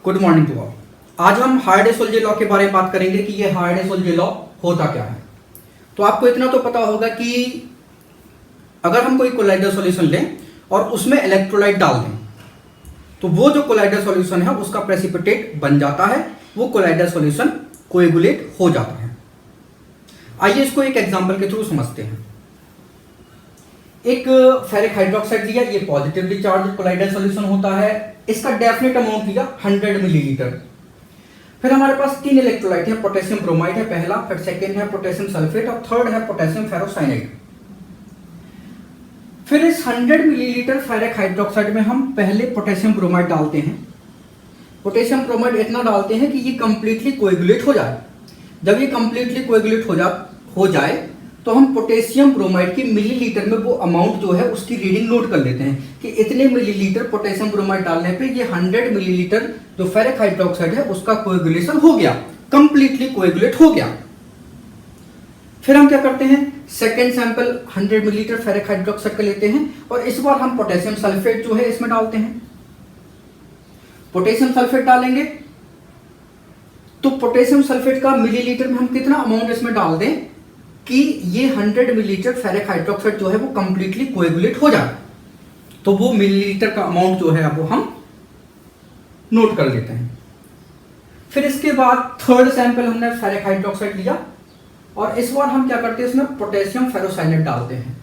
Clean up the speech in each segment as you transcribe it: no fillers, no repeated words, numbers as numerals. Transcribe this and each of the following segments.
Good morning to all. आज हम हार्डे-सोल्जे law के बारे में बात करेंगे कि ये हार्डे-सोल्जे लॉ होता क्या है। तो आपको इतना तो पता होगा कि अगर हम कोई कोलाइडल सॉल्यूशन लें और उसमें इलेक्ट्रोलाइट डाल दें तो वो जो कोलाइडल सॉल्यूशन है उसका प्रेसिपिटेट बन जाता है, वो कोलाइडल सॉल्यूशन कोएगुलेट हो जाता है। आइए इसको एक एग्जांपल के थ्रू समझते हैं। एक फेरिक हाइड्रोक्साइड लिया, ये पॉजिटिवली चार्ज कोलाइडल सॉल्यूशन होता है। इसका डेफिनेट अमाउंट लिया 100 मिलीलीटर। फिर हमारे पास तीन इलेक्ट्रोलाइट है, पोटेशियम ब्रोमाइड है पहला, फिर सेकेंड है पोटेशियम सल्फेट और थर्ड है पोटेशियम फेरोसाइनाइड। फिर इस 100 मिलीलीटर फेरिक हाइड्रोक्साइड में हम पहले पोटेशियम ब्रोमाइड डालते हैं। पोटेशियम ब्रोमाइड इतना डालते हैं कि ये कंप्लीटली कोएगुलेट हो जाए। जब ये कंप्लीटली कोएगुलेट हो जाए तो हम पोटेशियम ब्रोमाइड की मिलीलीटर में वो अमाउंट जो है उसकी रीडिंग नोट कर लेते हैं कि इतने मिलीलीटर पोटेशियम ब्रोमाइड डालने पे ये 100 मिलीलीटर जो फेरिक हाइड्रोक्साइड है उसका कोएगुलेशन हो गया, कंप्लीटली कोएगुलेट हो गया। फिर हम क्या करते हैं, second sample 100 millilitre ferric hydroxide का लेते हैं और इस बार हम पोटेशियम सल्फेट जो है इसमें डालते हैं। पोटेशियम सल्फेट डालेंगे तो पोटेशियम सल्फेट का मिलीलीटर में हम कितना अमाउंट इसमें डाल दें कि ये 100 मिलीलीटर फेरिक हाइड्रोक्साइड जो है वो कंप्लीटली कोएगुलेट हो जाए। तो वो मिलीलीटर का अमाउंट जो है वो हम नोट कर लेते हैं। फिर इसके बाद थर्ड सैंपल हमने फेरिक हाइड्रोक्साइड लिया और इस बार हम क्या करते हैं, इसमें पोटेशियम फेरोसाइनाइड डालते हैं।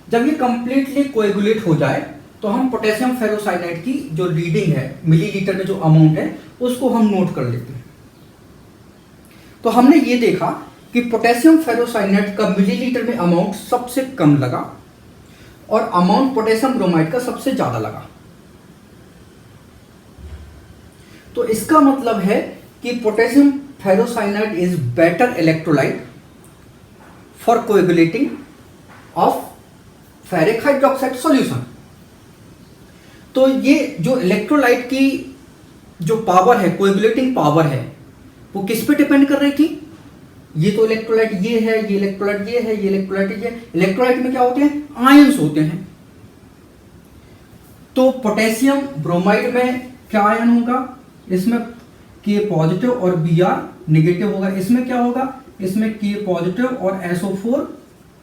जब ये कंप्लीटली कोएगुलेट हो जाए तो हम पोटेशियम फेरोसाइनाइड की जो रीडिंग है मिलीलीटर में जो अमाउंट है उसको हम नोट कर लेते हैं। तो हमने ये देखा कि पोटेशियम फेरोसाइनाइड का मिलीलीटर में अमाउंट सबसे कम लगा और अमाउंट पोटेशियम ब्रोमाइड का सबसे ज्यादा लगा। तो इसका मतलब है कि potassium ferrocyanide is better electrolyte for coagulating of ferric hydroxide solution. तो ये जो इलेक्ट्रोलाइट की जो पावर है, कोएगुलेटिंग पावर है, वो किस पे डिपेंड कर रही थी? ये तो इलेक्ट्रोलाइट ये है, ये इलेक्ट्रोलाइट ये है, ये इलेक्ट्रोलाइट ये। इलेक्ट्रोलाइट में क्या होते हैं? आयंस होते हैं। तो पोटेशियम ब्रोमाइड में क्या आयन होगा? इसमें K पॉजिटिव और Br नेगेटिव होगा। इसमें क्या होगा? इसमें K पॉजिटिव और SO4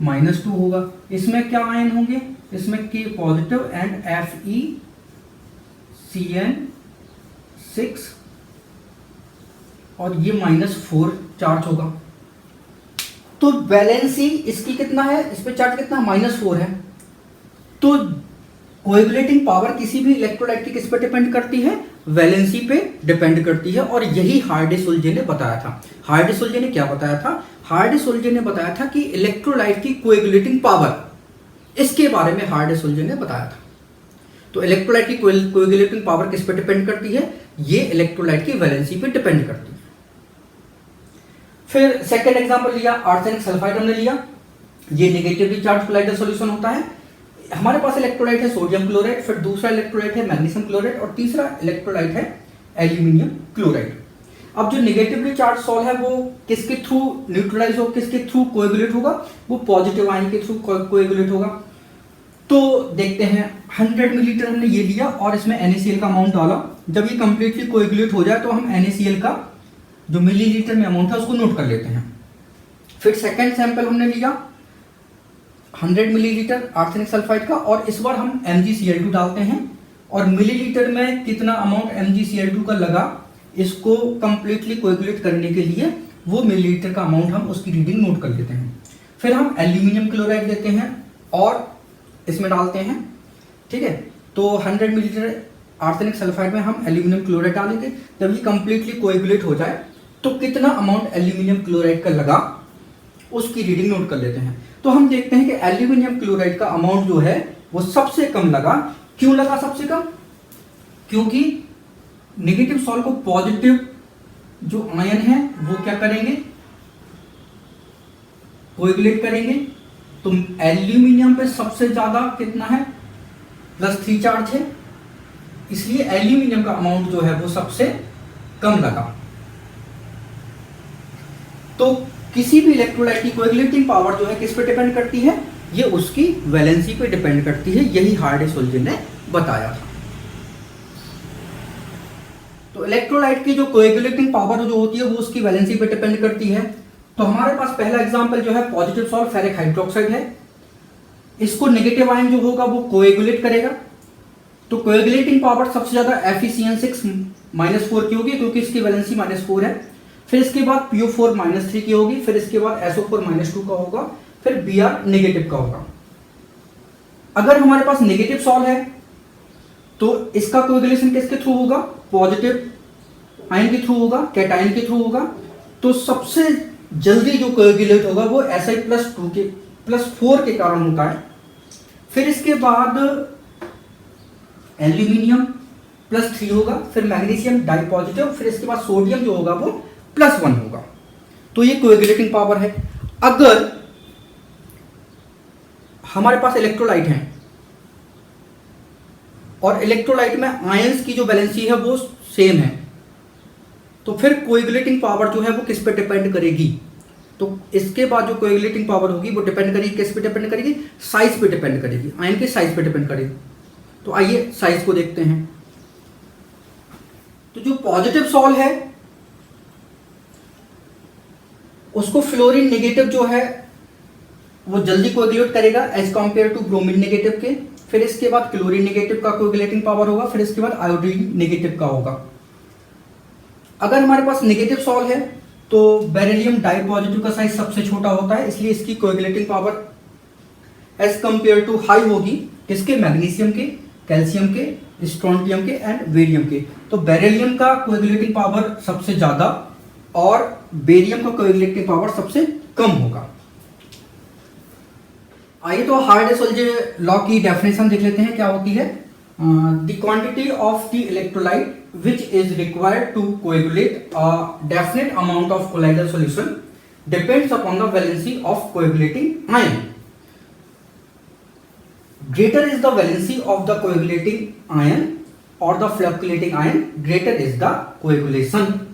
-2 होगा। इसमें क्या आयन होंगे? इसमें K पॉजिटिव एंड FeCN6 और ये -4 चार्ज होगा। तो वैलेंसी इसकी कितना है? इस पे चार्ज कितना? -4 है। तो कोएगुलेटिंग पावर किसी भी इलेक्ट्रोलाइट की किस पे डिपेंड करती है? वैलेंसी पे डिपेंड करती है। और यही हार्डे-सोल्जे ने बताया था। हार्डे-सोल्जे ने क्या बताया था? हार्डे-सोल्जे ने बताया था कि इलेक्ट्रोलाइट की कोएगुलेटिंग पावर, इसके बारे में हार्डे-सोल्जे ने बताया था। तो इलेक्ट्रोलाइट की कोएगुलेटिंग पावर किस पे डिपेंड करती है? ये इलेक्ट्रोलाइट की वैलेंसी पे डिपेंड करती है। फिर सेकेंड एग्जांपल लिया, आर्सेनिक सल्फाइड हमने लिया। ये नेगेटिवली चार्ज कोलाइडल सॉल्यूशन होता है। हमारे पास इलेक्ट्रोलाइट है सोडियम क्लोराइड, फिर दूसरा इलेक्ट्रोलाइट है मैग्नीशियम क्लोराइड और तीसरा इलेक्ट्रोलाइट है एल्यूमिनियम क्लोराइड। अब जो नेगेटिवली चार्ज सॉल है वो किसके थ्रू न्यूट्रलाइज हो, किसके थ्रू कोएगुलेट होगा? वो पॉजिटिव आयन के थ्रू कोएगुलेट होगा। तो देखते हैं, 100 मिलीलीटर हमने ये लिया और इसमें NaCl का अमाउंट डाला। जब ये कंप्लीटली कोएगुलेट हो जाए तो हम NaCl का जो मिलीलीटर में अमाउंट है उसको नोट कर लेते हैं। फिर सेकेंड सैंपल हमने लिया 100 मिलीलीटर आर्सेनिक सल्फाइड का और इस बार हम MgCl2 डालते हैं और मिलीलीटर में कितना अमाउंट MgCl2 का लगा, इसको कंप्लीटली कोएगुलेट करने के लिए वो मिलीलीटर का अमाउंट हम उसकी रीडिंग नोट कर लेते हैं। फिर हम एल्यूमिनियम क्लोराइड लेते हैं और इसमें डालते हैं। ठीक है, तो 100 मिलीलीटर आर्सेनिक सल्फाइड में हम एल्यूमिनियम क्लोराइड डालेंगे। जब ये कंप्लीटली कोएगुलेट हो जाए तो कितना अमाउंट एल्यूमिनियम क्लोराइड का लगा उसकी रीडिंग नोट कर लेते हैं। तो हम देखते हैं कि एल्यूमिनियम क्लोराइड का अमाउंट जो है वो सबसे कम लगा। क्यों लगा सबसे कम? क्योंकि नेगेटिव सॉल्ट को पॉजिटिव जो आयन है वो क्या करेंगे? कोएगुलेट करेंगे। तो एल्यूमिनियम पे सबसे ज्यादा कितना है? +3 चार्ज है, इसलिए एल्यूमिनियम का अमाउंट जो है वो सबसे कम लगा। तो किसी भी इलेक्ट्रोलाइट की कोएगुलेटिंग पावर जो है किस पे डिपेंड करती है? ये उसकी वैलेंसी पे डिपेंड करती है। यही हार्डे-सोल्जे ने बताया था। तो इलेक्ट्रोलाइट की जो कोएगुलेटिंग पावर जो होती है वो उसकी वैलेंसी पे डिपेंड करती है। तो हमारे पास पहला एग्जांपल जो है पॉजिटिव सॉल्ट फेरिक हाइड्रोक्साइड है। इसको नेगेटिव आयन जो होगा वो कोएगुलेट करेगा। तो कोएगुलेटिंग पावर सबसे ज्यादा FeCN6-4 की होगी क्योंकि इसकी वैलेंसी -4 है। फिर इसके बाद PO4-3 की होगी, फिर इसके बाद SO4-2 का होगा, फिर Br नेगेटिव का होगा। अगर हमारे पास नेगेटिव सॉल्ट है तो इसका कोएगुलेशन किसके थ्रू होगा? पॉजिटिव आयन के थ्रू होगा, कैटायन के थ्रू होगा। तो सबसे जल्दी जो कोएगुलेट होगा वो Si+4 के कारण होता है। फिर इसके बाद एल्यूमिनियम +3 होगा, फिर मैग्नीशियम डाई पॉजिटिव, फिर इसके बाद सोडियम जो होगा वो +1 होगा। तो ये कोएगुलेटिंग पावर है। अगर हमारे पास इलेक्ट्रोलाइट है और इलेक्ट्रोलाइट में आयंस की जो वैलेंसी है वो सेम है, तो फिर कोएगुलेटिंग पावर जो है वो किस पे डिपेंड करेगी? तो इसके बाद जो कोएगुलेटिंग पावर होगी वो डिपेंड करेगी किस पे डिपेंड करेगी? साइज पे डिपेंड करेगी, आयन के साइज पे डिपेंड करेगी। तो आइए साइज को देखते हैं। तो जो पॉजिटिव सॉल है उसको फ्लोरीन नेगेटिव जो है वो जल्दी कोएगुलेट करेगा as compare to bromine negative के। फिर इसके बाद क्लोरीन नेगेटिव का कोएगुलेटिंग पावर होगा, फिर इसके बाद आयोडीन नेगेटिव का होगा। अगर हमारे पास नेगेटिव सॉल है तो बेरिलियम डाई पॉजिटिव का साइज सबसे छोटा होता है, इसलिए इसकी coagulating power as compare to high होगी किसके? मैग्नीशियम के, कैल्शियम के, स्ट्रोंटियम के एंड बेरियम के। तो बेरिलियम का कोएगुलेटिंग पावर सबसे ज्यादा और बेरियम का कोएगुलेटिंग पावर सबसे कम होगा। आइए तो हार्ड-डिसोल्व लॉ की डेफिनेशन देख लेते हैं क्या होती है। The quantity of the electrolyte which is required to coagulate a definite amount of colloidal solution depends upon the valency of coagulating ion. Greater is the valency of the coagulating ion or the fluctuating ion, greater is the coagulation.